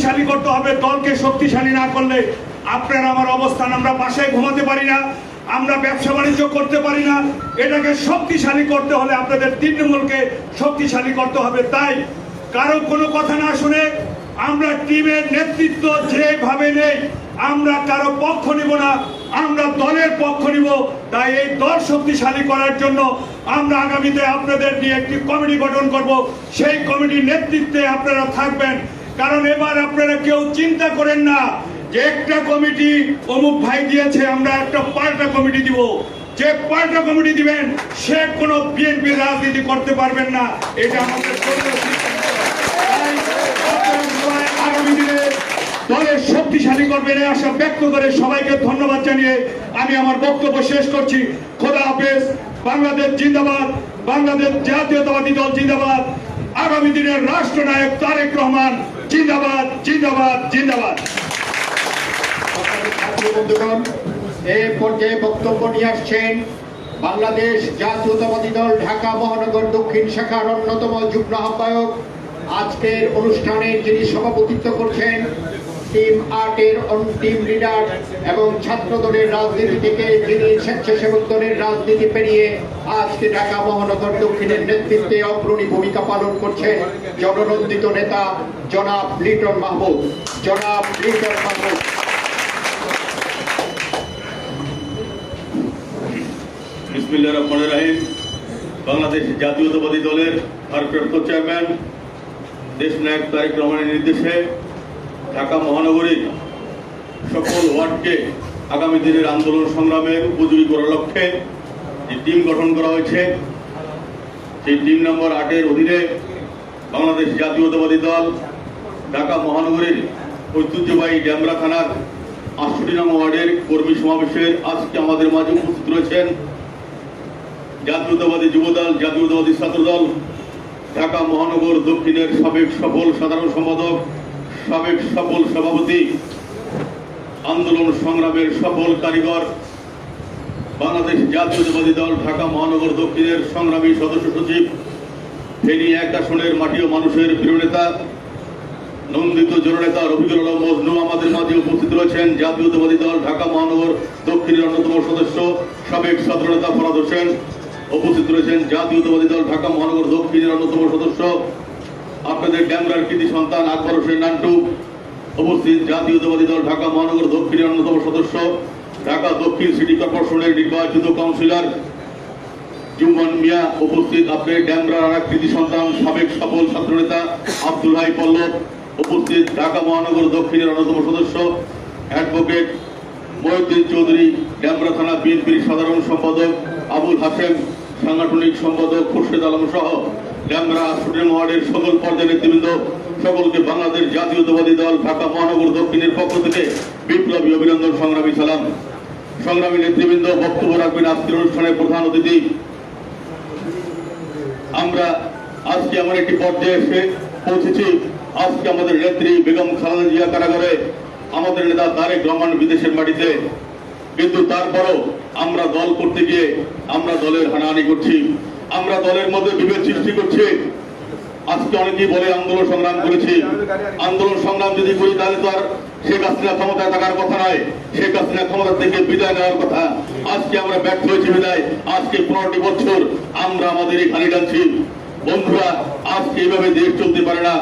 শক্তিশালী করতে হবে। দলকে শক্তিশালী না করলে আপনার আমার অবস্থান, আমরা বাসায় ঘুমাতে পারি না, আমরা ব্যবসা বাণিজ্য করতে পারি না। এটাকে শক্তিশালী করতে হলে আপনাদের তৃণমূলকে শক্তিশালী করতে হবে। তাই কারো কোনো কথা না শুনে আমরা টিমের নেতৃত্ব যেভাবে নেই, আমরা কারো পক্ষ নিব না, আমরা দলের পক্ষ নিব। তাই এই দল শক্তিশালী করার জন্য আমরা আগামীতে আপনাদের নিয়ে একটি কমিটি গঠন করব। সেই কমিটির নেতৃত্বে আপনারা থাকবেন। কারণ এবার আপনারা কেউ চিন্তা করেন না যে একটা কমিটি অমুক ভাই দিয়েছে, আমরা একটা পাল্টা কমিটি দিব। যে পাল্টা কমিটি দিবেন সে কোনো বিএনপির রাজনীতি করতে পারবেন না। এটা আমাদের আগামী দিনে দলের শক্তিশালী করবেন এই আশা ব্যক্ত করে সবাইকে ধন্যবাদ জানিয়ে আমি আমার বক্তব্য শেষ করছি। খোদা হাফেজ। বাংলাদেশ জিন্দাবাদ, বাংলাদেশ জাতীয়তাবাদী দল জিন্দাবাদ, আগামী দিনের রাষ্ট্রনায়ক তারেক রহমান জিন্দাবাদ, জিন্দাবাদ, জিন্দাবাদ। বন্ধুগণ, এই পর্যায়ে বক্তব্য নিয়ে আসছেন বাংলাদেশ জাতীয়তাবাদী দল ঢাকা মহানগর দক্ষিণ শাখার অন্যতম যুগ্ম আহ্বায়ক, আজকের অনুষ্ঠানে যিনি সভাপতিত্ব করছেন, টিম আর্টের অন্তিম লিডার এবং ছাত্র দলের রাজনীতি থেকে যিনি স্বেচ্ছাসেবক দলের রাজনীতি পেরিয়ে আজকে ঢাকা মহানগর দক্ষিণের নেতৃত্বে অগ্রণী ভূমিকা পালন করছেন জননন্দিত নেতা জনাব লিটন মাহমুদ। জনাব লিটন মাহমুদ। বিসমিল্লাহির রহমানির রহিম। বাংলাদেশ জাতীয়তাবাদী দলের ভারপ্রাপ্ত চেয়ারম্যান দেশনায়ক তারেক রহমানের নির্দেশে ঢাকা মহানগরীর সকল ওয়ার্ডকে আগামী দিনের আন্দোলন সংগ্রামের উপযোগী করার লক্ষ্যে যে টিম গঠন করা হয়েছে, সেই টিম নম্বর 8-এর অধীনে বাংলাদেশ জাতীয়তাবাদী দল ঢাকা মহানগরীর ঐতিহ্যবাহী ডেমরা থানার 68 নং ওয়ার্ডের কর্মী সমাবেশের আজকে আমাদের মাঝে উপস্থিত রয়েছেন জাতীয়তাবাদী যুবদল, জাতীয়তাবাদী ছাত্রদল, ঢাকা মহানগর দক্ষিণের সাবেক সফল সাধারণ সম্পাদক, সাবেক সফল সভাপতি, আন্দোলন সংগ্রামের সফল কারিগর, বাংলাদেশ জাতীয়তাবাদী দল ঢাকা মহানগর দক্ষিণের সংগ্রামী সদস্য সচিব, ফেনী 1 আসনের মাটি ও মানুষের প্রিয় নেতা, নন্দিত জননেতা রফিকুল আলম মজনু আমাদের মাঝে উপস্থিত রয়েছেন। জাতীয়তাবাদী দল ঢাকা মহানগর দক্ষিণের অন্যতম সদস্য সাবেক ছাত্রনেতা ফরাদ হোসেন উপস্থিত রয়েছেন। জাতীয়তাবাদী দল ঢাকা মহানগর দক্ষিণের অন্যতম সদস্য আপনাদের ড্যামরার কৃতি সন্তান আকবর হোসেন নান্টু উপস্থিত। জাতীয়তাবাদী দল ঢাকা মহানগর দক্ষিণের অন্যতম সদস্য ঢাকা দক্ষিণ সিটি কর্পোরেশনের নির্বাচিত কাউন্সিলর জুম্মান মিয়া উপস্থিত। আপনাদের ড্যামরার কৃতি সন্তান সাবেক সফল ছাত্রনেতা আব্দুল হাই পল্লব উপস্থিত। ঢাকা মহানগর দক্ষিণের অন্যতম সদস্য অ্যাডভোকেট মহিউদ্দিন চৌধুরী, ডেমরা থানা বিএনপির সাধারণ সম্পাদক আবুল হাসেম, সাংগঠনিক সম্পাদক খুরশেদ আলম সহ ডেমরা 68 ওয়ার্ডের সকল পর্যায়ের নেতৃবৃন্দ, সকলকে বাংলাদেশ জাতীয়তাবাদী দল ঢাকা মহানগর দক্ষিণের পক্ষ থেকে বিপ্লবী অভিনন্দন, সংগ্রামী সালাম। সংগ্রামী নেতৃবৃন্দ, বক্তব্য রাখবেন আজকের অনুষ্ঠানের প্রধান অতিথি। আমরা আজকে এমন একটি পর্যায়ে এসে পৌঁছেছি, আজকে আমাদের নেত্রী বেগম খালেদা জিয়া কারাগারে, আমাদের নেতা তারেক রহমান বিদেশের মাটিতে, কিন্তু তারপরও আমরা দল করতে গিয়ে আমরা দলের হানাহানি করছি, আমরা দলের মধ্যে বিভেদ সৃষ্টি করছি। আজকে অনেকেই বলে আন্দোলন সংগ্রাম করেছি, আন্দোলন সংগ্রাম যদি করি তাহলে তো আর শেখ হাসিনা ক্ষমতায় থাকার কথা নয়, শেখ হাসিনা ক্ষমতা থেকে বিদায় নেওয়ার কথা। আজকে আমরা ব্যর্থ হয়েছি বিদায়, আজকে 15টি বছর আমরা আমাদের এই খালি টানছি। বন্ধুরা, আজকে এইভাবে দেশ চলতে পারে না।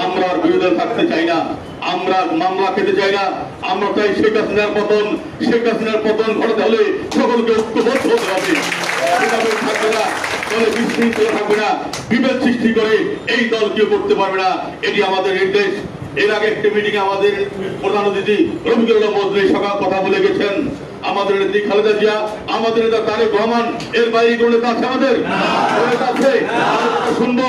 আমরা আর বিরোধী থাকতে চাই না, আমরা মামলা খেতে চাই না। আমরা চাই শেখ হাসিনার পতন। শেখ হাসিনার পতন ঘটাতে হলে সকলকে ঐক্যবদ্ধ হতে হবে। থাকবে না, দলে বিশৃঙ্খলা থাকবে না, বিভেদ সৃষ্টি করে এই দল কেউ করতে পারবে না। এটি আমাদের নির্দেশ। এর আগে একটি মিটিং আমাদের প্রধান অতিথি রফিকুল আলম মজনু সকাল কথা বলে গেছেন। আমাদের নেত্রী খালেদা জিয়া, আমাদের নেতা তারেক রহমান, এর বাইরে কোন নেতা আছে? আমাদের নেতা আছে? শুনবো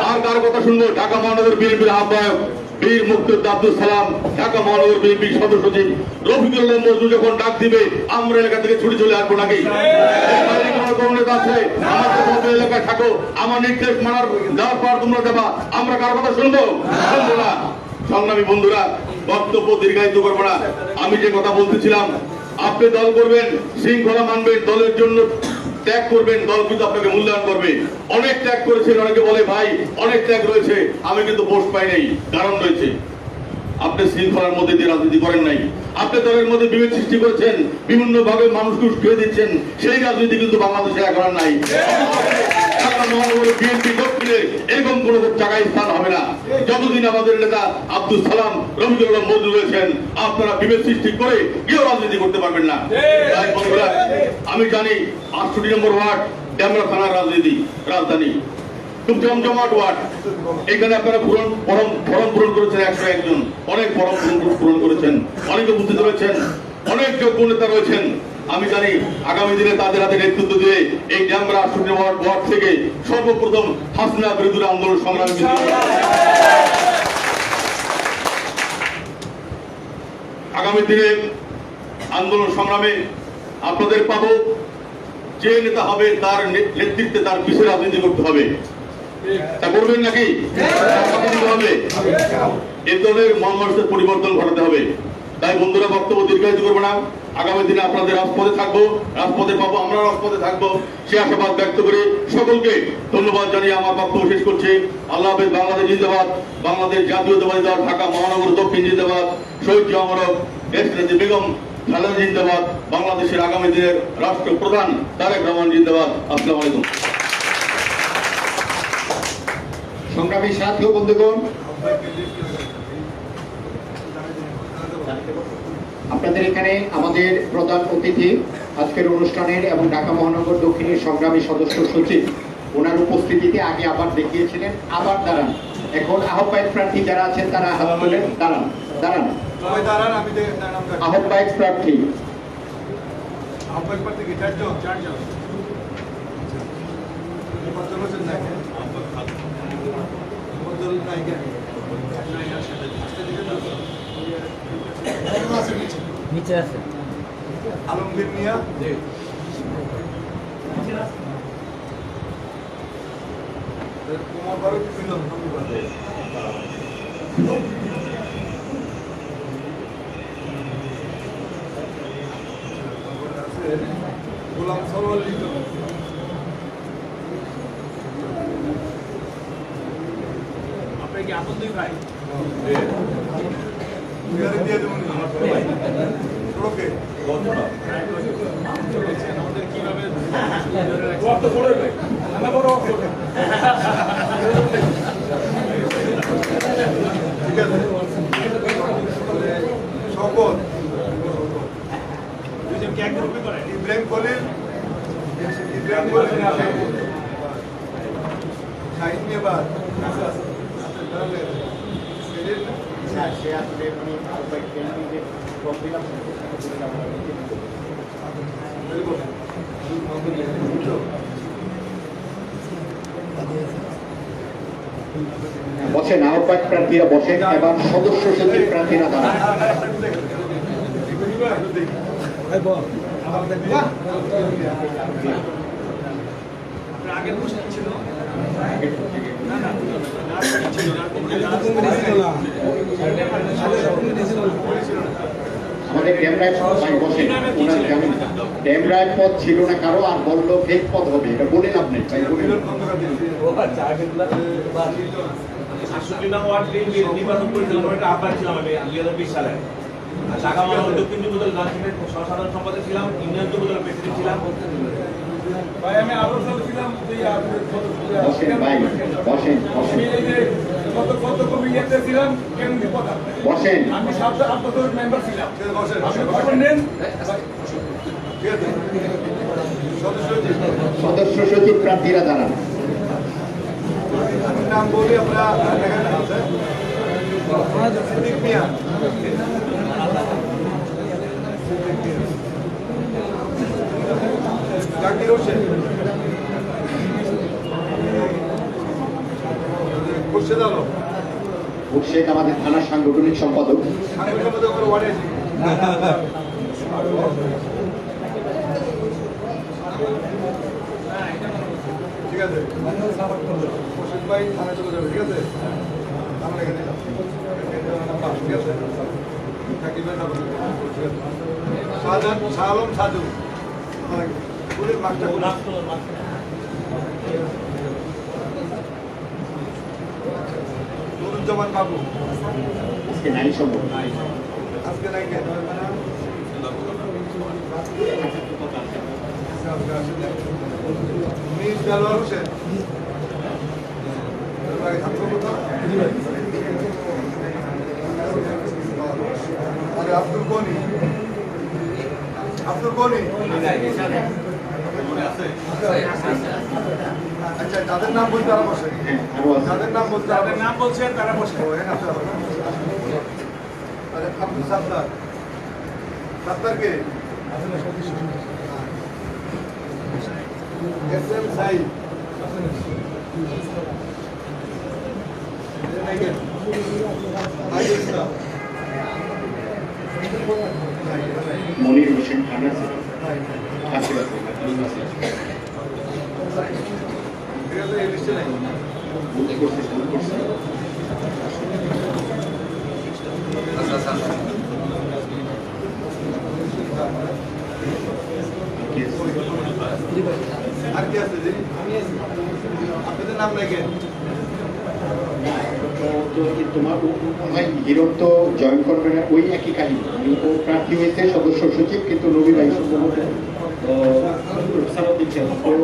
আর কার কথা শুনবো? ঢাকা মহানগর বিএনপির আহ্বায়ক বীর মুক্তিযোদ্ধা আব্দুল সালাম, ঢাকা মহানগর বিএনপির সদস্য সচিব রফিকুল আলম মজনু যখন ডাক দিবে আমরা এলাকা থেকে ছুটে চলে আসবো নাকি? কোন নেতা আছে? আমাদের মধ্যে এলাকায় থাকো, আমার নির্দেশ মানার যাওয়ার পর তোমরা দেবা, আমরা কার কথা শুনবো? শুনবো না। সংগ্রামী বন্ধুরা, বক্তব্য দীর্ঘায়িত করবো না। আমি যে কথা বলতেছিলাম, আপনি দল করবেন, শৃঙ্খলা মানবেন, দলের জন্য ত্যাগ করবেন, দল কিন্তু আপনাকে মূল্যায়ন করবে। অনেক ত্যাগ করেছেন, অনেকে বলে ভাই অনেক ত্যাগ রয়েছে, আমি কিন্তু পোস্ট পাই নাই, কারণ রয়েছে। আপনি শৃঙ্খলার মধ্যে দিয়ে রাজনীতি করেন নাই। আপনি দলের মধ্যে বিভেদ সৃষ্টি করেছেন, বিভিন্ন ভাবে মানুষকে উস্কিয়ে দিচ্ছেন, সেই রাজনীতি কিন্তু বাংলাদেশে এখন আর নাই। ঢাকা মহানগরের বিএনপি দক্ষিণে এরকম কোন জায়গায় স্থান হবে না। যতদিন আমাদের নেতা আব্দুল সালাম রফিকুল আলম মজুর রয়েছেন, আপনারা বিভেদ সৃষ্টি করে কেউ রাজনীতি করতে পারবেন না। তাই বন্ধুরা, আমি জানি 68 নম্বর ওয়ার্ড ডেমরা থানার রাজধানী, খুব জমজমাট ওয়ার্ড। এখানে আপনারা ফরম পূরণ করেছেন 101 জন, অনেক ফরম পূরণ করেছেন, অনেকে উপস্থিত রয়েছেন, অনেক যোগ্য নেতা রয়েছেন। আমি জানি আগামী দিনে তাদের হাতে নেতৃত্ব দিয়ে এই ডেমরা 68 ওয়ার্ড থেকে সর্বপ্রথম হাসিনা বিরোধী আন্দোলন সংগ্রামী আগামী দিনে আন্দোলন সংগ্রামে আপনাদের পাবো। যে নেতা হবে তার নেতৃত্বে তার পিছিয়ে রাজনীতি করতে হবে, তা করবেন নাকি? হবে এ দলের মনমানসের পরিবর্তন ঘটাতে হবে। তাই বন্ধুরা, বক্তব্য দীর্ঘায়িত করবো না। আগামী দিনে আপনাদের রাজপথে থাকবো, রাজপথে পাবো, আমরা রাজপথে থাকবো, সে আশাবাদ ব্যক্ত করে সকলকে ধন্যবাদ জানিয়ে আমার বক্তব্য শেষ করছি। আল্লাহ হাফেজ। বাংলাদেশ জিন্দাবাদ, বাংলাদেশ জাতীয়তাবাদী দল ঢাকা মহানগর দক্ষিণ জিন্দাবাদ, শহীদ অমরক দেশনেত্রী বেগম খালেদা জিন্দাবাদ, বাংলাদেশের আগামী দিনের রাষ্ট্রপ্রধান তারেক রহমান জিন্দাবাদ। আসসালামু আলাইকুম। সংগ্রামী সাথী ও বন্ধুগণ, আপনাদের এখানে আমাদের প্রধান অতিথি আজকের অনুষ্ঠানের এবং ঢাকা মহানগর দক্ষিণের সংগ্রামী সদস্য সচিব, ওনার উপস্থিতিতে আগে আবার দেখিয়েছিলেন। আবার দাঁড়ান, এখন আহ্বায়ক প্রার্থী যারা আছেন তারা হাত তোলেন। দাঁড়ান দাঁড়ান, আহ্বায়ক প্রার্থী নিচে আছে আলমগীর মিয়া, কুমার ফারুক মিলন, গোলাম সরওয়ার লিটন, আপনি কি আপন দুই ভাই? দিয়ে দেবেন ওকে। আমাদের কিভাবে ঠিক আছে, শপথ ইব্রাহিম খলিল, শাহিদ মেবার, বসেন, আহ্বায়ক প্রার্থীরা বসেন। এবার সদস্য সচিব প্রার্থীরা দাঁড়ান। আগের প্রশ্ন ছিল আমাদের ক্যামেরায় ভাই বসেন, ওনার জানেন ক্যামেরায় পদ ছিল না কারো, আর বললো ফেক পদ হবে, এটা বলে লাভ নেই ভাই, বলে লাভ নেই। 68 নং ওয়ার্ড নির্বাচন পরিচালনা একটা আহ্বান ছিলাম আমি 2020 সালে। ঢাকা মহানগর দক্ষিণ যুবদল গান্ধীর সাধারণ সম্পাদক ছিলাম, ইউনিয়ন যুবদলের প্রেসিডেন্ট ছিলাম। ভাই আমি আরো ছিলাম, বসেন ভাই, বসেন বসেন কত কমিটিতে ছিলাম, কেন্দ্র পদা বসেন। আমি 7 মেম্বার ছিলাম। নেন ঠিক আছে, সদস্য সচিব প্রার্থীরা দাঁড়ান। আমি নাম বলি, আমরা এখানে আছে সিদ্দিক মিয়া, জাকির হোসেন, খুরশেদ আলম, মুর্শেদ আমাদের থানার সাংগঠনিক সম্পাদক। সাংবাদিক সম্পাদক ওয়ার্ডে ঠিক আছে, খুরশেদ ভাই থানায় চলে যাবে, ঠিক আছে, আমরা এখানে ঠিক আছে, সাকিবের নাম ঠিক আছে, শাহজাহান, শাহ আলম, সাজু, পুলিশ মাস্টার নুরুজ্জামান বাবু আজকে নাই সম্ভব। আজকে নাই কেন মিস দেলোয়ার হোসেন আরে আব্দুল গনি আচ্ছা তাদের নাম বলতে তারা বসে হ্যাঁ, আরো আছে। তাদের নাম বলতে তাদের নাম বলছেন তারা বসে আরে Abdul Sattar K S M Saeed Monir Hossain Khan আছে। আছে, আছে। এই লিস্টে নাই ভুল করছে, ভুল করছে। কি আছে? আর কি আছে জি আপনাদের নাম লেখেন তোমার হিরণ তো জয়েন করবে না, ওই একই কাহিনী। ও প্রার্থী হয়েছে সদস্য সচিব, কিন্তু নবী ভাই সম্ভবত তো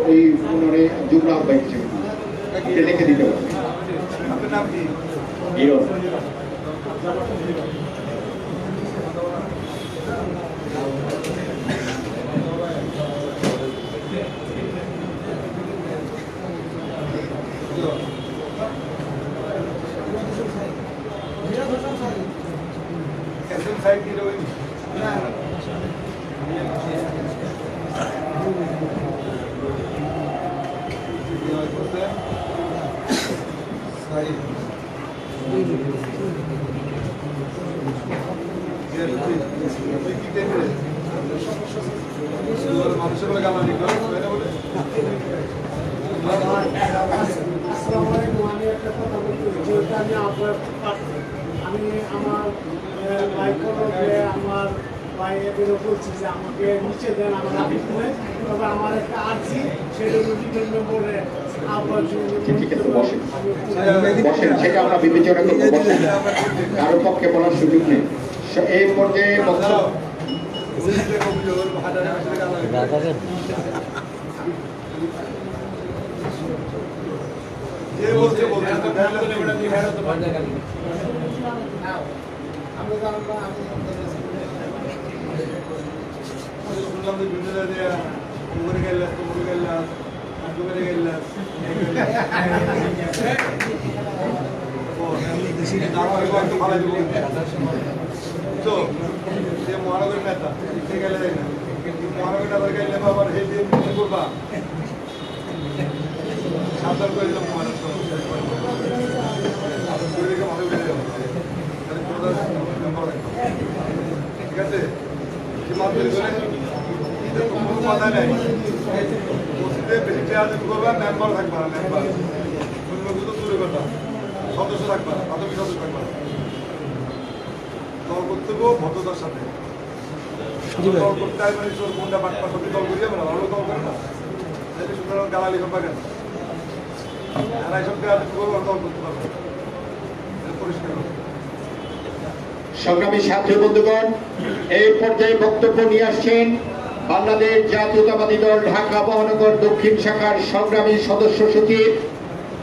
ওই পুনরে যুগ্ম আহ্বায়ক হিসেবে আপনি লিখে দিতে পারবেন। আপনার নাম কি হিরণ এস এম সাইদ কি রইল মানুষের বলে গালা লিখলো বলে আসসালামু আলাইকুম। আমি একটা কথা বলতে চাই, আমি আমার ভাইকে আমার ভাইয়েদেরও বলছি যে আমাকে নিচে দেন আমার আপিলে, তবে আমার একটা আর্জি সেটা রিটার্ন নম্বরে আবার ঠিক আছে, বসেন বসেন, সেটা আমরা বিবেচনা করবো। বসেন, কারো পক্ষে বলার সুযোগ নেই। এই পর্যায়ে বক্তব্য যে বলছে বলছে শুনলাম যে বিভিন্ন জায়গায় উমরে গেল্লাস তুমরে গেল্লাস আজুমেরে গেল্লাস তো যে মহানগর নেতা সে গেলে দেয় না মহানগর নেতা গেলে আবার সেই দিন করবা সাবধান করে দিলাম মহারাষ্ট্র ঠিক আছে কোনো কথা নেই মসজিদে বেশি চেয়ার করবা মেম্বার থাকবা না মেম্বার তো দূরে কথা সদস্য থাকবা না প্রাথমিক সদস্য থাকবা দল করতে গো ভদ্রতার সাথে দল করতে হয় মানে তোর কোনটা বাটপা সত্যি দল করিয়ে না ভালো দল করে না সুতরাং গালালি করবা কেন আর এইসব দল করতে পারবে পরিষ্কার সংগ্রামী ছাত্র বন্ধুগণ, এই পর্যায়ে বক্তব্য নিয়ে আসছেন বাংলাদেশ জাতীয়তাবাদী দল ঢাকা মহানগর দক্ষিণ শাখার সংগ্রামী সদস্য সচিব,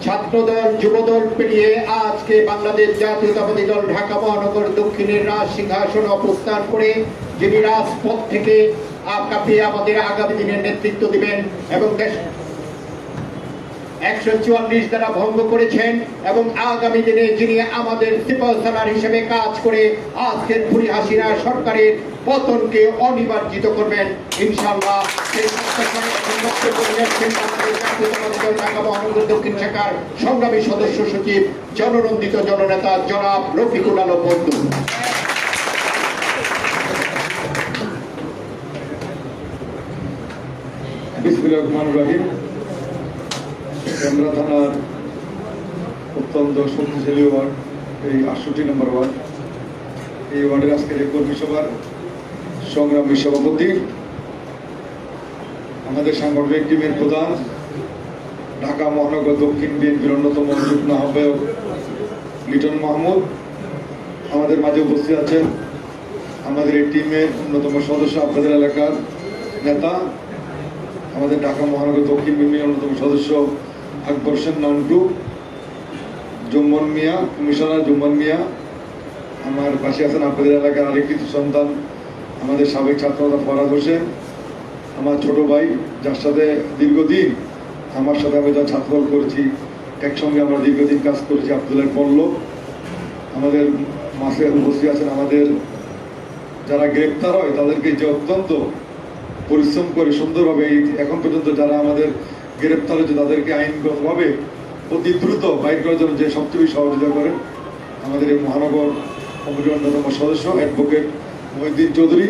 ছাত্রদল যুবদল পেরিয়ে আজকে বাংলাদেশ জাতীয়তাবাদী দল ঢাকা মহানগর দক্ষিণের রাজ সিংহাসন অবস্থান করে যিনি রাজপথ থেকে কাঁপিয়ে আমাদের আগামী দিনের নেতৃত্ব দিবেন এবং দেশ 144 দ্বারা ভঙ্গ করেছেন এবং আগামী দিনে যিনি আমাদের সিপাহসালার হিসেবে কাজ করে আজকের খুনি হাসিনা সরকারের পতনকে অনিবার্জিত করবেন ইনশাআল্লাহ। সেই ঢাকা মহানগর দক্ষিণ শাখার সংগ্রামী সদস্য সচিব জননন্দিত জননেতা জনাব রফিকুল আলম বন্ধু। বিসমিল্লাহির রহমানির রহিম। কেন্দ্রা থানার অত্যন্ত শক্তিশালী ওয়ার্ড, এই 68 নম্বর ওয়ার্ড, এই ওয়ার্ডের আজকের এই কর্মী সভার সংগ্রামী সভাপতি, আমাদের সাংগঠনিক টিমের প্রধান, ঢাকা মহানগর দক্ষিণ বিএনপির অন্যতম যুগ্ম আহ্বায়ক লিটন মাহমুদ আমাদের মাঝে উপস্থিত আছেন, আমাদের এই টিমের অন্যতম সদস্য, আপনাদের এলাকার নেতা, আমাদের ঢাকা মহানগর দক্ষিণ ইউনিয়নের অন্যতম সদস্য আকবর হোসেন নান্টু, জুম্মন মিয়া, কমিশনার জুম্মন মিয়া, আমার পাশে আছেন আপনাদের এলাকার আরেকটি সন্তান আমাদের সাবেক ছাত্রনেতা ফরাদ হোসেন, আমার ছোট ভাই যার সাথে দীর্ঘদিন আমার সাথে আমি যা ছাত্রদল করেছি, একসঙ্গে আমরা দীর্ঘদিন কাজ করেছি, আব্দুল্লাহ পল্লব। আমাদের মাসে উপস্থিত আছেন আমাদের যারা গ্রেপ্তার হয় তাদেরকে যে অত্যন্ত পরিশ্রম করে সুন্দরভাবে এখন পর্যন্ত যারা আমাদের গ্রেপ্তার হয়েছে তাদেরকে আইনগতভাবে অতি দ্রুত বাইর করার জন্য যে সবচেয়ে বেশি সহযোগিতা করেন আমাদের এই মহানগর কমিটির অন্যতম সদস্য অ্যাডভোকেট মহিউদ্দিন চৌধুরী,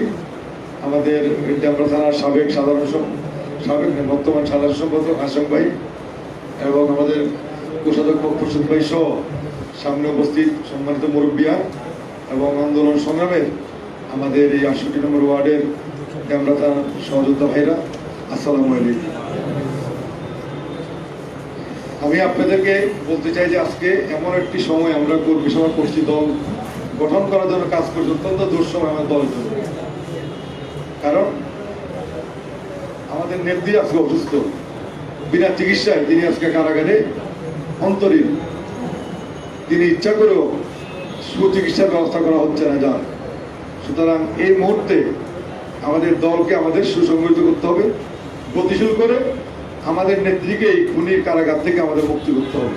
আমাদের ডেমরা থানার সাবেক বর্তমান সাধারণ সম্পাদক আসম ভাই এবং আমাদের কোষাধ্যক্ষ প্রসূত ভাই সহ সামনে উপস্থিত সম্মানিত মুরব্বিয়া এবং আন্দোলন সংগ্রামের আমাদের এই ৬৮ নম্বর ওয়ার্ডের ডেমরা থানার সহযোদ্ধা ভাইরা, আসসালামু আলাইকুম। আমি আপনাদেরকে বলতে চাই যে আজকে এমন একটি সময় আমরা কর্মী সভা করছি, দল গঠন করার জন্য কাজ করছি, অত্যন্ত দুঃসময় আমার দলের জন্য। কারণ আমাদের নেত্রী আজকে অসুস্থ, বিনা চিকিৎসায় তিনি আজকে কারাগারে অন্তরীণ, তিনি ইচ্ছা করেও সুচিকিৎসার ব্যবস্থা করা হচ্ছে না যার। সুতরাং এই মুহূর্তে আমাদের দলকে আমাদের সুসংগঠিত করতে হবে, গতিশীল করে আমাদের নেত্রীকে এই খুনির কারাগার থেকে আমাদের মুক্তি করতে হবে।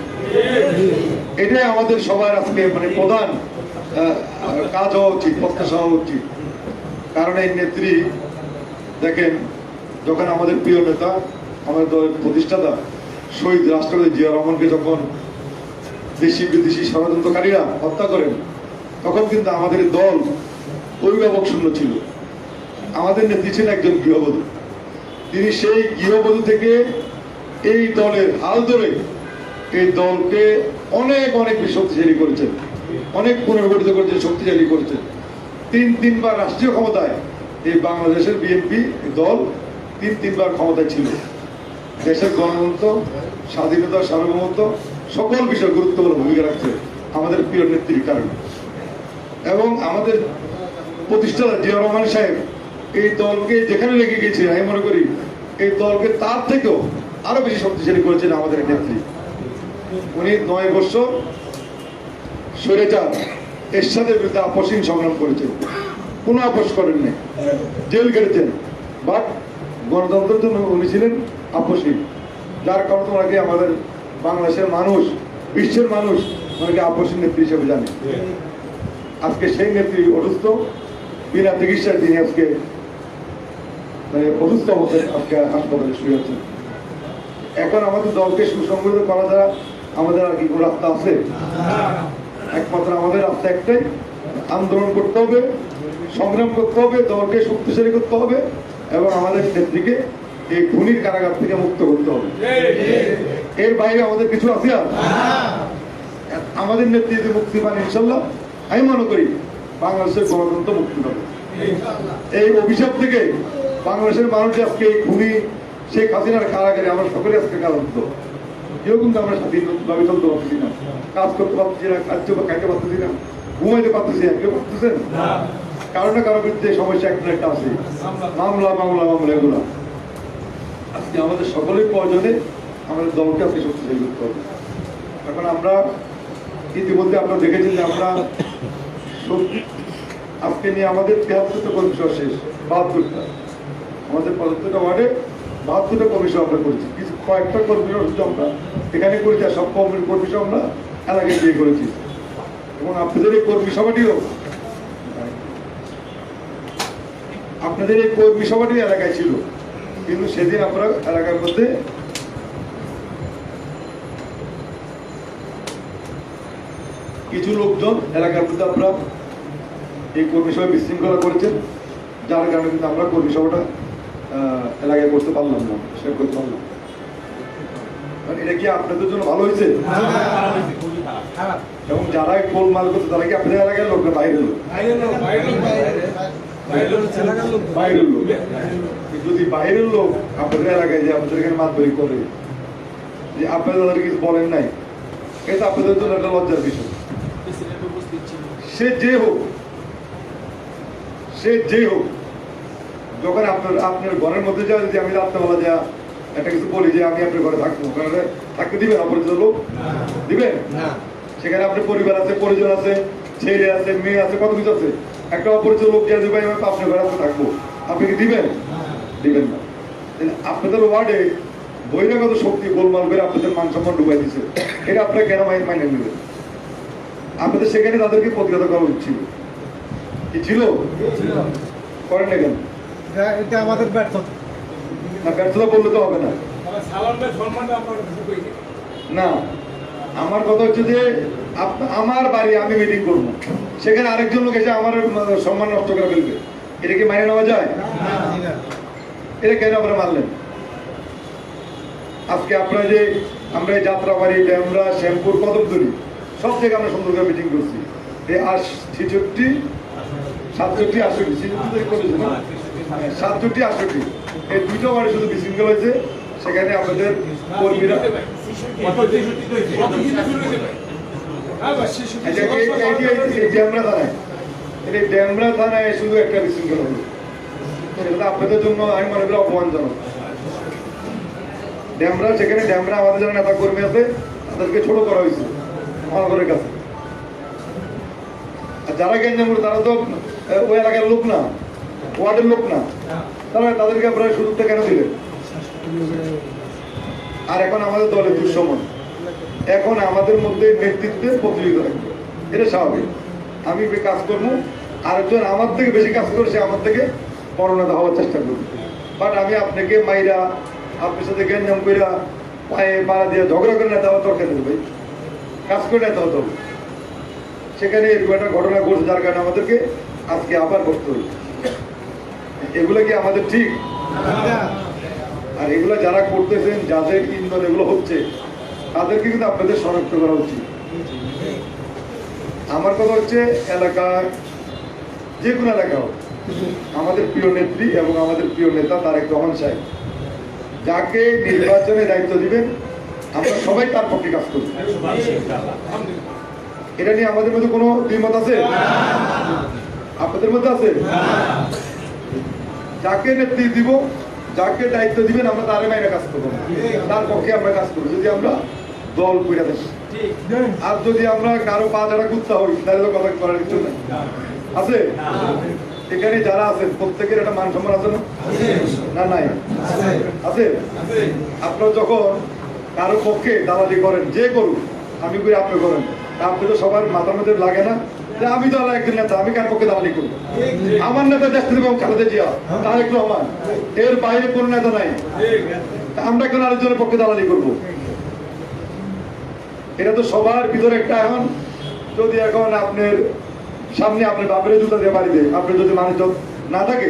এটাই আমাদের সবার আজকে প্রধান কাজ হওয়া উচিত, প্রত্যাশা হওয়া উচিত। কারণ এই নেত্রী দেখেন, যখন আমাদের প্রিয় নেতা, আমাদের দলের প্রতিষ্ঠাতা শহীদ রাষ্ট্রপতি জিয়া রহমানকে যখন দেশি বিদেশি ষড়যন্ত্রকারীরা হত্যা করেন, তখন কিন্তু আমাদের দল অভিভাবক শূন্য ছিল। আমাদের নেত্রী ছিলেন একজন গৃহবধূ, তিনি সেই গৃহবধূ থেকে এই দলের হাল ধরে এই দলকে অনেক বেশি শক্তিশালী করেছেন, অনেক পুনর্গঠিত করেছেন, শক্তিশালী করেছেন। তিনবার রাষ্ট্রীয় ক্ষমতায় এই বাংলাদেশের বিএনপি দল তিনবার ক্ষমতায় ছিল। দেশের গণতন্ত্র, স্বাধীনতা, সার্বভৌমত্ব সকল বিষয়ে গুরুত্বপূর্ণ ভূমিকা রাখছে আমাদের প্রিয় নেত্রীর কারণে। এবং আমাদের প্রতিষ্ঠাতা জিয়া রহমান সাহেব এই দলকে যেখানে রেখে গেছে, আমি মনে করি এই দলকে তার থেকেও আরো বেশি শক্তিশালী করেছেন আমাদের নেত্রী। উনি 9 বছর স্বৈরাচার এরশাদের বিরুদ্ধে আপসহীন সংগ্রাম করেছেন, কোনো আপোষ করেননি, জেল কেটেছেন, বাট গণতন্ত্রের জন্য উনি ছিলেন আপসহীন। যার কারণে ওনাকে আমাদের বাংলাদেশের মানুষ, বিশ্বের মানুষ ওনাকে আপসহীন নেত্রী হিসেবে জানে। আজকে সেই নেত্রী অসুস্থ, বিনা চিকিৎসায় তিনি আজকে অসুস্থ অবস্থায় আজকে হাসপাতালে শুয়ে আছেন। এখন আমাদের দলকে সুসংগঠিত করা দ্বারা আমাদের আর কি কোনো রাস্তা আছে? একমাত্র আমাদের রাস্তা একটাই, আন্দোলন করতে হবে, সংগ্রাম করতে হবে, দলকে শক্তিশালী করতে হবে এবং আমাদের নেত্রীকে এই খুনির কারাগার থেকে মুক্ত করতে হবে। এর বাইরে আমাদের কিছু আছে? আর আমাদের নেত্রী যদি মুক্তি পান, ইনশাল্লাহ আমি মনে করি বাংলাদেশের গণতন্ত্র মুক্তি পাবে। এই অভিশাপ থেকে বাংলাদেশের মানুষ আজকে এই খুনি শেখ হাসিনার কারাগারে আমরা সকলে আজকে কারারুদ্ধ। কেউ কিন্তু আমরা স্বাধীনভাবে চলতে পারতেছি না, কাজ করতে পারতেছি না, খাদ্য খাইতে পারতেছি না, ঘুমাইতে পারতেছি না, কেউ পারতেছেন কারো না কারো বিরুদ্ধে সমস্যা একটা আছে, মামলা এগুলো। আজকে আমাদের সকলের প্রয়োজনে আমাদের দলকে আজকে শক্তিশালী করতে হবে। এখন আমরা ইতিমধ্যে আপনারা দেখেছেন যে আমরা আজকে নিয়ে আমাদের ৭৩টা কর্মী সভা শেষ, ৭২টা আমাদের ৭৫টা ওয়ার্ডে ৭২টা কর্মী সভা আমরা করেছি। কিছু কয়েকটা কর্মী সভা আমরা এখানে করেছি, আর সব কর্মী সভা আমরা এলাকায় দিয়ে করেছি। এবং আপনাদের এই কর্মী সভাটিও এলাকায় ছিল, কিন্তু সেদিন আমরা এলাকার মধ্যে কিছু লোকজন এলাকার মধ্যে আমরা এই কর্মী সভা বিশৃঙ্খলা করেছেন, যার কারণে কিন্তু আমরা কর্মী সভাটা এলাকায় করতে পারলাম না, শেয়ার করতে পারলাম। এটা কি আপনাদের জন্য ভালো হয়েছে? এবং যারা গোলমাল করছে তারা কি আপনাদের এলাকার লোক না বাইরের লোক? বাইরের লোক। যদি বাইরের লোক আপনাদের এলাকায় যে আপনাদের এখানে মাতবরি করে, যে আপনারা তাদের কিছু বলেন নাই, এটা আপনাদের জন্য একটা লজ্জার বিষয়। সে যে হোক, যখন আপনার ঘরের মধ্যে যা যদি আমি রাত্রেবেলা যা একটা কিছু বলি যে আমি আপনার ঘরে থাকবো, থাকতে দিবেন অপরিচিত লোক? দিবেন? সেখানে আপনার পরিবার আছে, পরিজন আছে, ছেলে আছে, মেয়ে আছে, কত কিছু আছে। একটা অপরিচিত লোক গিয়ে দেবে আপনার ঘরে আপনি থাকবো, আপনি কি দিবেন? দিবেন না। আপনাদের ওয়ার্ডে বহিরাগত শক্তি গোলমাল করে আপনাদের মান সম্মান ডুবাই দিচ্ছে, এটা আপনারা কেন মাইনে নেবেন? আপনাদের সেখানে তাদেরকে প্রতিহত করা উচিত কি ছিল? করেন না কেন? এটা আমাদের ব্যর্থতা। না, ব্যর্থতা বললে তো হবে না। না, আমার কথা হচ্ছে যে আমার বাড়ি আমি মিটিং করবো, সেখানে আরেকজন লোক এসে আমার সম্মান নষ্ট করে ফেলবে, এটা কি মাইনে নেওয়া যায়? এটা কেন আপনারা মানলেন? আজকে আপনারা যে আমরা এই যাত্রাবাড়ি, ড্যামরা, শ্যামপুর, কদমতলী সব জায়গায় আমরা সুন্দর করে মিটিং করছি। এই 67, 67 এই দুটো বাড়ি শুধু বিশৃঙ্খল হয়েছে। সেখানে আমাদের কর্মীরা ড্যামরা থানায় শুধু একটা বিশৃঙ্খল হলো, সেটা আপনাদের জন্য আমি মনে করি অপমানজনক। ড্যামরা, সেখানে ড্যামরা আমাদের যারা নেতা কর্মী আছে তাদেরকে ছোট করা হয়েছে মহানগরের কাছে। আর যারা গেঞ্জামুর তারা তো ওই এলাকার লোক না, ওয়ার্ডের লোক না, তারা তাদেরকে আপনারা সুযোগটা কেন দিলেন? আর এখন আমাদের দলের দুঃসময়, এখন আমাদের মধ্যে নেতৃত্বের প্রতিযোগিতা থাকবে, এটা স্বাভাবিক। আমি কাজ করবো, আরেকজন আমার থেকে বেশি কাজ করে সে আমার থেকে বড় নেতা হওয়ার চেষ্টা করবে। বাট আমি আপনাকে মাইরা, আপনার সাথে গেঞ্জাম কইরা, পায়ে পাড়া দিয়ে ঝগড়া করে নেতা হওয়ার দরকার নেই ভাই, কাজ করে নেতা হতে হবে। সেখানে এরকম একটা ঘটনা ঘটছে যার কারণে আমাদেরকে আজকে আবার করতে হবে। এগুলো কি আমাদের ঠিক? আর এগুলো যারা করতেছেন, যাদের ইন্ধন এগুলো হচ্ছে, তাদেরকে কিন্তু আপনাদের শনাক্ত করা উচিত। আমার কথা হচ্ছে এলাকায় যে কোনো এলাকা হোক, আমাদের প্রিয় নেত্রী এবং আমাদের প্রিয় নেতা তারেক রহমান সাহেব যাকে নির্বাচনে দায়িত্ব দিবেন, আমরা সবাই তার পক্ষে কাজ করব। এটা নিয়ে আমাদের মধ্যে কোনো দ্বিমত আছে? আপনাদের মধ্যে আছে? যাকে নেতৃত্ব দিব, যাকে দায়িত্ব দিবেন, আমরা তারে মাইনে কাজ করবো, তার পক্ষে আমরা কাজ করবো। যদি আমরা দল করে দেখি, আর যদি আমরা কারো পা যারা কুত্তা হই, তাহলে তো কথা করার কিছু নেই। আছে? এখানে যারা আছেন প্রত্যেকের একটা মান সম্মান আছে না? নাই? আছে? আপনারা যখন কারো পক্ষে দালালি করেন, যে করুন, আমি করি আপনি করেন, আপনি তো সবার মাথার মধ্যে লাগে না যে আমি তো একজন নেতা, আমি কার পক্ষে দালালি করবো? আমার নেতা দেশ থেকে খালেদা জিয়া, তারেক রহমান, এর বাইরে কোন নেতা নাই। আমরা কেন আরেকজনের পক্ষে দালালি করবো? এটা তো সবার ভিতরে একটা। এখন যদি এখন আপনার সামনে আপনার বাপের জুতা দিয়ে বাড়ি দেয়, আপনার যদি মানুষ না থাকে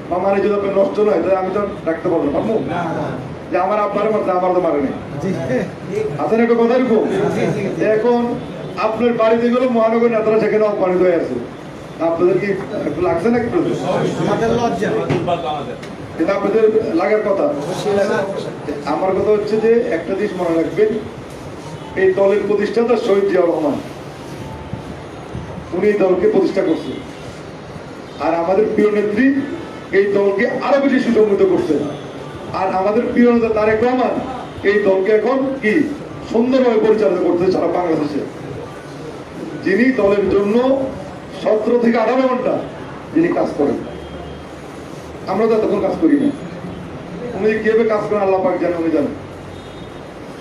বা মানুষ যদি আপনার নষ্ট নয়, তাহলে আমি তো রাখতে পারবো পারবো যে আমার আপনার মারতে, আমার তো মারে নেই। আসেন একটা কথা এরকম। এখন আপনার বাড়িতে গেলে মহানগর নেতারা সেখানে অপমানিত হয়ে আছে, আপনাদের কি একটু লাগছে না? একটু এটা আপনাদের লাগার কথা। আমার কথা হচ্ছে যে একটা জিনিস মনে রাখবেন, এই দলের প্রতিষ্ঠাতা শহীদ জিয়াউর রহমান, উনি এই দলকে প্রতিষ্ঠা করছেন। আর আমাদের প্রিয় নেত্রী এই দলকে আরো বেশি সুসংগঠিত করছেন। আর আমাদের প্রিয় নেতা তারেক রহমান এই দলকে এখন কি সুন্দরভাবে পরিচালনা করতে সারা বাংলাদেশে। যিনি দলের জন্য 17 থেকে 18 ঘন্টা যিনি কাজ করেন, আমরা তো তখন কাজ করি না। উনি কিভাবে কাজ করেন আল্লাহ পাক জানেন, উনি জানেন।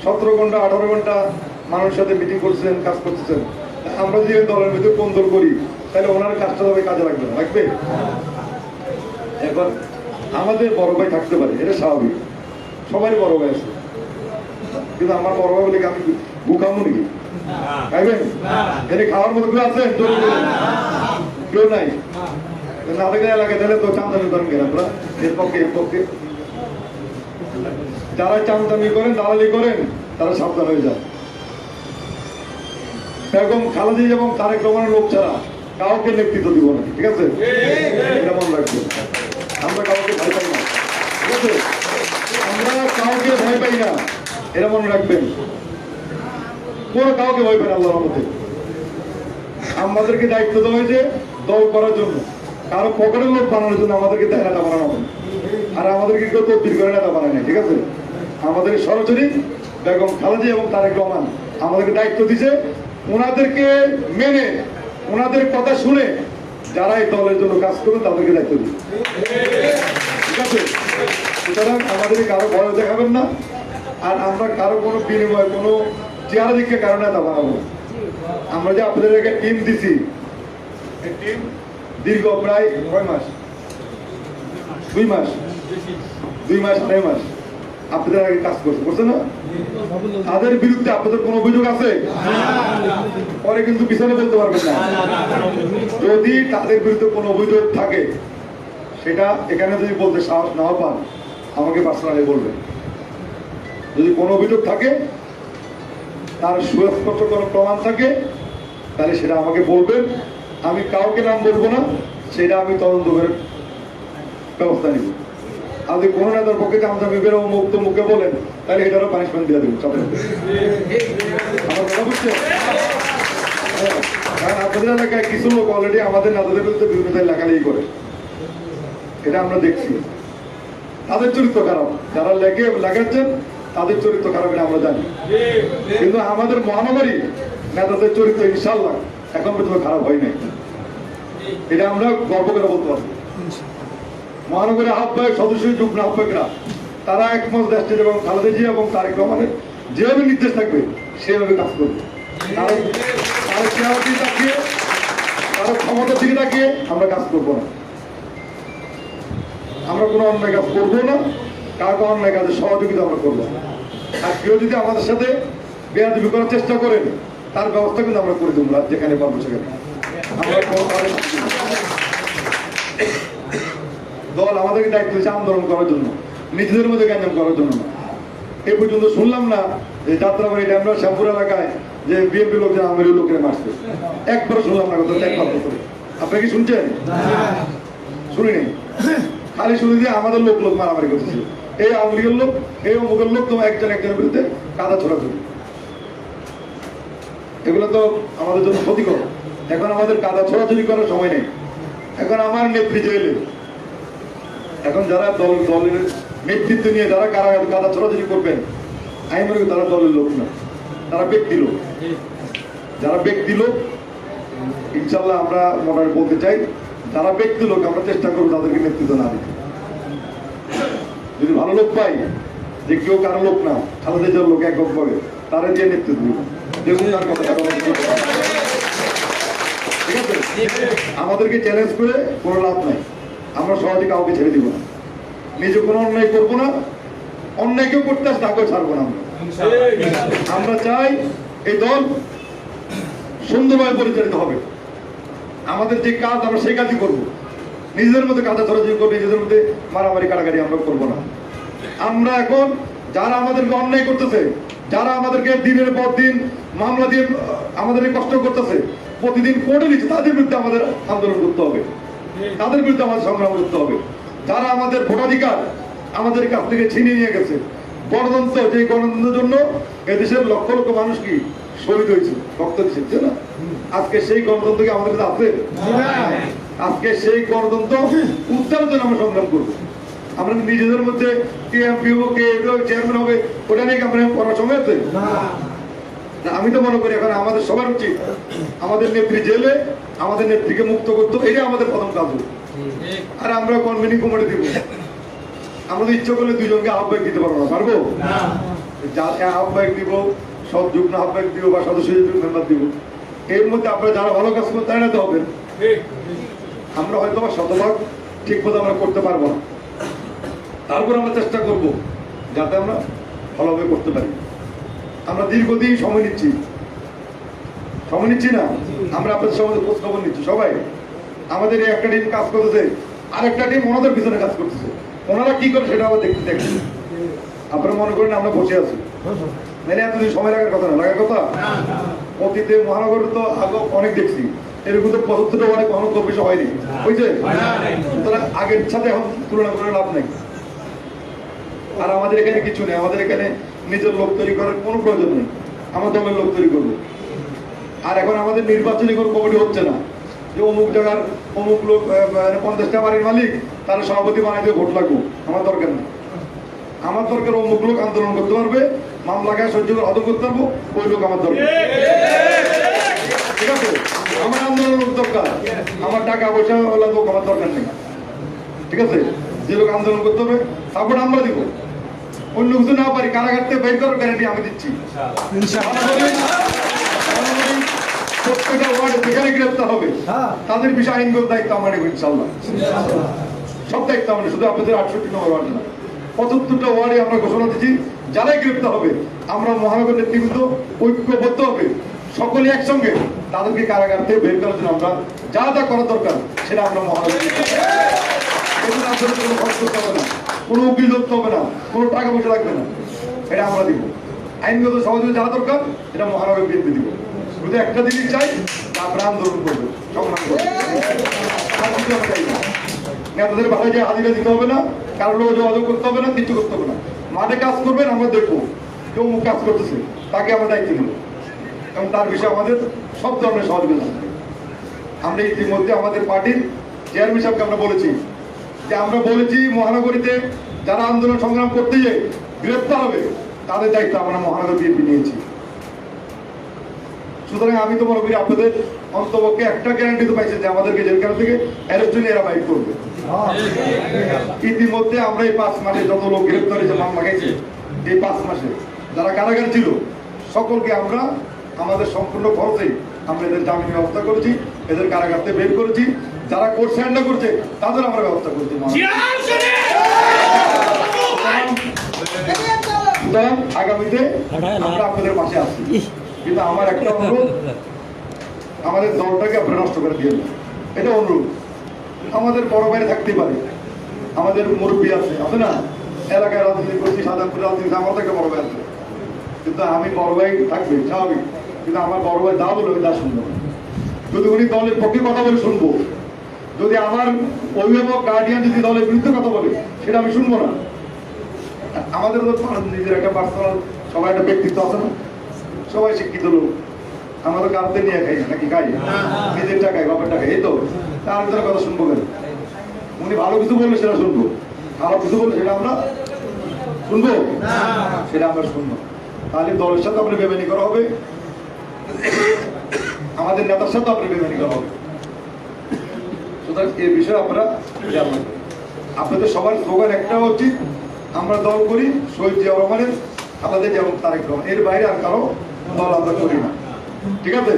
17 ঘন্টা 18 ঘন্টা মানুষের সাথে মিটিং করছেন, কাজ করতেছেন। আমরা যদি দলের ভিতরে কন্দল করি, তাহলে ওনার কাজটা তবে কাজে লাগবে না, লাগবে? এখন আমাদের বড় ভাই থাকতে পারে, এটা স্বাভাবিক, সবারই বড় ভাই আছে, কিন্তু আমার বড় ভাই বলে আমি বুকামো নাকি? খাইবেন? এখানে খাওয়ার মতো কেউ আছেন? কেউ নাই? না থাকলে এলাকায় তাহলে তো চামদামি করেন কেন আপনারা? এর পক্ষে এর পক্ষে যারা চামদামি করেন, দালালি করেন, তারা সাবধান হয়ে যায়। এরকম খালেদা জিয়া এবং তারেক রহমানের লোক ছাড়া কাউকে নেতৃত্ব দিব না, ঠিক আছে? এটা মনে রাখবেন। আমরা কাউকে ভয় পাই না, ঠিক আছে? আমরা কাউকে ভয় পাই না, এটা মনে রাখবেন। কোনো কাউকে ভয় পাই না আল্লাহর মধ্যে। আমাদেরকে দায়িত্ব দেওয়া হয়েছে দল করার জন্য, কারো পকেটের লোক বানানোর জন্য আমাদেরকে নেতা বানানো হবে না। আর আমাদেরকে কেউ তদবির করে নেতা বানায় না, ঠিক আছে? আমাদের সরাসরি বেগম খালেদা এবং তারেক রহমান আমাদেরকে দায়িত্ব দিছে, ওনাদেরকে মেনে ওনাদের কথা শুনে যারা এই দলের জন্য কাজ করবে তাদেরকে দায়িত্ব দিচ্ছে, ঠিক আছে? সুতরাং আমাদেরকে কারো ভয় দেখাবেন না, আর আমরা কারো কোনো বিনিময় কোনো চেহারা দিকে কারো নেতা বানাবো না। আমরা যে আপনাদের একটা টিম দিছি, এই টিম দীর্ঘ প্রায় কয় মাস, 2 মাস 2.5 মাস আপনাদের আগে কাজ করছে না? তাদের বিরুদ্ধে আপনাদের কোনো অভিযোগ আছে? পরে কিন্তু পিছনে বলতে পারবেন না। যদি তাদের বিরুদ্ধে কোনো অভিযোগ থাকে সেটা এখানে যদি বলতে সাহস না পান আমাকে পার্সোনালি বলবেন। যদি কোনো অভিযোগ থাকে, তার সুস্পষ্ট কোনো প্রমাণ থাকে, তাহলে সেটা আমাকে বলবেন। আমি কাউকে নাম বলবো না, সেটা আমি তদন্ত করে ব্যবস্থা নিব। আর যদি কোনো নেতার পক্ষে আমি বেরো মুক্ত মুখে বলেন, তাহলে এটারও পানিশমেন্ট দিয়ে দেবো সাথে। আমার কথা বুঝছে? কারণ আপনাদের এলাকায় কিছু লোক অলরেডি আমাদের নেতাদের বিরুদ্ধে বিভিন্ন লেখালেখি করে, এটা আমরা দেখছি। তাদের চরিত্র খারাপ, যারা লেখাচ্ছেন তাদের চরিত্র খারাপ, এটা আমরা জানি। কিন্তু আমাদের মহানগরী নেতাদের চরিত্র ইনশাল্লাহ এখন পর্যন্ত খারাপ হয় নাই, এটা আমরা গর্ব করে বলতে পারবো। মহানগরের আহ্বায়ক সদস্য, যুগ্ম আহ্বায়করা তারা একমত দেশটির এবং খালেদা জিয়া এবং তারেক রহমানের যেভাবে নির্দেশ থাকবে সেভাবে কাজ করবে। তারা চেহারা দিয়ে তাকিয়ে, তারা ক্ষমতার দিকে তাকিয়ে আমরা কাজ করবো না। আমরা কোনো অন্যায় কাজ করবো না, কাউকে অন্যায় কাজে সহযোগিতা আমরা করবো না। আর কেউ যদি আমাদের সাথে বেয়াদবি করার চেষ্টা করেন, তার ব্যবস্থা কিন্তু আমরা করে দেবো, যেখানে পারবো সেখানে। আমরা দল আমাদেরকে দায়িত্ব দিয়েছে আন্দোলন করার জন্য, নিজেদের মধ্যে গ্যাঞ্জাম করার জন্য না। এ পর্যন্ত শুনলাম না যে যাত্রাবাড়ি ড্যামরা শ্যামপুর এলাকায় যে বিএনপি লোক যে আওয়ামী লোকের মারছে, একবারও শুনলাম না কথা, একবার করে। আপনি কি শুনছেন? শুনিনি, খালি শুনে দিয়ে আমাদের লোক মারামারি করতেছে, এই আওয়ামী লীগের লোক, এই অমুকের লোক, তোমার একজনের বিরুদ্ধে কাদা ছড়াছড়ি। এগুলো তো আমাদের জন্য ক্ষতিকর। এখন আমাদের কাদা ছড়াছড়ি করার সময় নেই। এখন আমার নেত্রী জেলে, এখন যারা দলের নেতৃত্ব নিয়ে যারা কাদা ছড়াছড়ি করবেন, আমি মনে করি তারা দলের লোক না, তারা ব্যক্তি লোক। যারা ব্যক্তি লোক, ইনশাল্লাহ আমরা মনে বলতে চাই, যারা ব্যক্তি লোক আমরা চেষ্টা করবো তাদেরকে নেতৃত্ব না দিতে। যদি ভালো লোক পাই, যে কেউ কারো লোক না, খালেদা জিয়ার লোক একক ভাবে, তারা দিয়ে নেতৃত্ব দিব। দেখুন তার কথা, ঠিক আছে? আমাদেরকে চ্যালেঞ্জ করে কোনো লাভ নাই, আমরা সহজে কাউকে ছেড়ে দিব না। নিজে কোনো অন্যায় করবো না, অন্যায় কেউ করতে আসে তাকেও ছাড়বো না। আমরা চাই এই দল সুন্দরভাবে পরিচালিত হবে। আমাদের যে কাজ আমরা সেই কাজই করবো। নিজেদের মধ্যে কাদা ছড়াছড়ি করবো, নিজেদের মধ্যে মারামারি কাটাকাটি আমরা করবো না। আমরা এখন যারা আমাদেরকে অন্যায় করতেছে, যারা আমাদেরকে দিনের পর দিন মামলা দিয়ে আমাদেরকে কষ্ট করতেছে, প্রতিদিন কোর্টে নিচ্ছে, তাদের বিরুদ্ধে আমাদের আন্দোলন করতে হবে, তাদের বিরুদ্ধে আমাদের সংগ্রাম করতে হবে। যারা আমাদের ভোটাধিকার আমাদের কাছ থেকে ছিনিয়ে নিয়ে গেছে, গণতন্ত্র, যে গণতন্ত্রের জন্য এদেশের লক্ষ লক্ষ মানুষ কি শহীদ হয়েছে, রক্ত দিচ্ছে না, আজকে সেই গণতন্ত্র কি আমাদের কাছে আছে? আজকে সেই গণতন্ত্র উদ্ধারের জন্য আমরা সংগ্রাম করবো। আমরা নিজেদের মধ্যে কে এমপি হবো, কে চেয়ারম্যান হবে, ওটা নিয়ে আমরা করার সময় আছে? আমি তো মনে করি এখন আমাদের সবার উচিত আমাদের নেত্রী জেলে, আমাদের নেত্রীকে মুক্ত করতে, এটা আমাদের প্রথম কাজ। আর আমরা কনভেনিং কমিটি দিব। আমাদের ইচ্ছা করলে দুজনকে আহ্বায়ক দিতে পারবো না, পারবো? আহ্বায়ক দিব, সব যুগ্ম আহ্বায়ক দিব বা সদস্য মেম্বার দিব। এর মধ্যে আপনারা যারা ভালো কাজ করতে তাই না তো হবেন। আমরা হয়তো বা শতভাগ ঠিক মতো আমরা করতে পারবো না, তারপর আমরা চেষ্টা করব যাতে আমরা ভালোভাবে করতে পারি। আমরা দীর্ঘদিন সময় নিচ্ছি না, আমরা আপনাদের সমাজে খোঁজ খবর নিচ্ছি। সবাই আমাদের এই একটা টিম কাজ করতেছে, আরেকটা টিম ওনাদের পিছনে কাজ করতেছে, ওনারা কি করে সেটা আবার দেখতে দেখছি। আপনারা মনে করেন আমরা বসে আছি, মানে এতদিন সময় লাগার কথা না, লাগার কথা। অতীতে মহানগরে তো আগে অনেক দেখছি, এরকম তো 75টা অনেক কখনো খুব বেশি হয়নি, বুঝছে? সুতরাং আগের সাথে এখন তুলনা করে লাভ নেই। আর আমাদের এখানে কিছু নেই, আমাদের এখানে নিজের লোক তৈরি করার কোনো প্রয়োজন নেই, আমরা দলের লোক তৈরি করবো। আর এখন আমাদের নির্বাচনী কোনো কমিটি হচ্ছে না যে অমুক জায়গার অমুক লোক 50টা বাড়ির মালিক তারা সভাপতি বানাই দিয়ে ভোট লাগবো, আমার দরকার নেই। আমার দরকার অমুক লোক আন্দোলন করতে পারবে, মামলা গায়ে সহ্য করে হজম করতে পারবো, ওই লোক আমার দরকার। ঠিক আছে, আমার আন্দোলন দরকার, আমার টাকা পয়সা লোক আমার দরকার নেই। ঠিক আছে, যে লোক আন্দোলন করতে হবে সাপোর্ট আমরা দিব, অন্য কিছু না পারি কারাগার থেকে বের করার গ্যারান্টি আমি দিচ্ছি। প্রত্যেকটা ওয়ার্ডে যেখানে গ্রেপ্তার হবে তাদের বিষয়ে আইনগত দায়িত্ব আমার নেব ইনশাল্লাহ। সব দায়িত্ব আমরা, শুধু আপনাদের 68 নম্বর ওয়ার্ড না, 75টা ওয়ার্ডে আমরা ঘোষণা দিচ্ছি যারাই গ্রেপ্তার হবে আমরা মহানগর নেতৃবৃন্দ ঐক্যবদ্ধ হবে, সকলে একসঙ্গে তাদেরকে কারাগার থেকে বের করার জন্য আমরা যা যা করার দরকার সেটা আমরা মহানগর কোনো খরচ করতে হবে না, কোনো উকিল ধরতে হবে না, কোনো টাকা পয়সা লাগবে না, এটা আমরা দিব। আইনগত সহযোগিতা যা দরকার এটা মহানগর বিএনপি দিব। শুধু একটা জিনিস চাই, আমরা আন্দোলন করবো, সংগ্রাম করবো, নেতাদের ভালো যে হাজিরা দিতে হবে না, কারোর লোক যোগাযোগ করতে হবে না, কিছু করতে হবে না, মাঠে কাজ করবেন, আমরা দেখবো কেউ মুখ কাজ করতেছে তাকে আমরা দায়িত্ব দেবো এবং তার বিষয়ে আমাদের সব ধরনের সহযোগিতা। আমরা ইতিমধ্যে আমাদের পার্টির চেয়ারম্যান সাহেবকে আমরা বলেছি যে আমরা বলেছি মহানগরীতে যারা আন্দোলন সংগ্রাম করতে গিয়ে গ্রেপ্তার হবে তাদের দায়িত্ব আমরা মহানগর বিএনপি নিয়েছি। সুতরাং আমি তো মনে করি আপনাদের অন্তপক্ষে একটা গ্যারান্টি তো পাইছেন যে আমাদেরকে জেলখানা থেকে অ্যারেস্ট হলে এরা বাইক করবে। ইতিমধ্যে আমরা এই 5 মাসে যত লোক গ্রেপ্তার হয়েছে মামলা গেছে, এই 5 মাসে যারা কারাগার ছিল সকলকে আমরা আমাদের সম্পূর্ণ খরচে আমরা এদের জামিন ব্যবস্থা করেছি, এদের কারাগার থেকে বের করেছি, যারা কোর্ট সারেন্ডার করছে তাদের আমরা ব্যবস্থা করেছি। সুতরাং আগামীতে আমরা আপনাদের পাশে আসছি, কিন্তু আমার একটা অনুরোধ, আমাদের দলটাকে আপনারা নষ্ট করে দিয়ে না, এটা অনুরোধ। আমাদের বড় বাইরে থাকতে পারে, আমাদের মুরব্বী আছে, আছে না, এলাকায় রাজনীতি করছি, সাধারণপুর রাজনীতি, আমার তো একটা বড় ভাই আছে, কিন্তু আমি বড় ভাই থাকবে স্বাভাবিক, কিন্তু আমার বড় ভাই দা বলে আমি তা শুনবো না। যদি উনি দলের পক্ষে কথা বলে শুনবো, যদি আমার অভিভাবক গার্ডিয়ান যদি দলের বিরুদ্ধে কথা বলে সেটা আমি শুনবো না। আমাদের তো নিজের একটা পার্সোনাল সবাই একটা ব্যক্তিত্ব আছে না, সবাই শিক্ষিত লোক, আমাদের কারদের নিয়ে খাই নাকি খাই, নিজের টাকায় বাপের টাকায়, এই তো তার ভিতরে কথা শুনবো কেন? উনি ভালো কিছু বললে সেটা শুনবো, খারাপ কিছু বললে সেটা আমরা শুনবো, সেটা আমরা শুনবো। তাহলে দলের সাথে আপনার বেমানি করা হবে, আমাদের নেতার সাথে আপনার বেমানি করা হবে। সুতরাং এই বিষয়ে আপনারা জানবেন। আপনাদের সবার স্লোগান একটা উচিত, আমরা দল করি শহীদ জিয়াউর রহমানের, আমাদের যেমন তারেক রহমান, এর বাইরে আর কারো দল আমরা করি না। ঠিক আছে?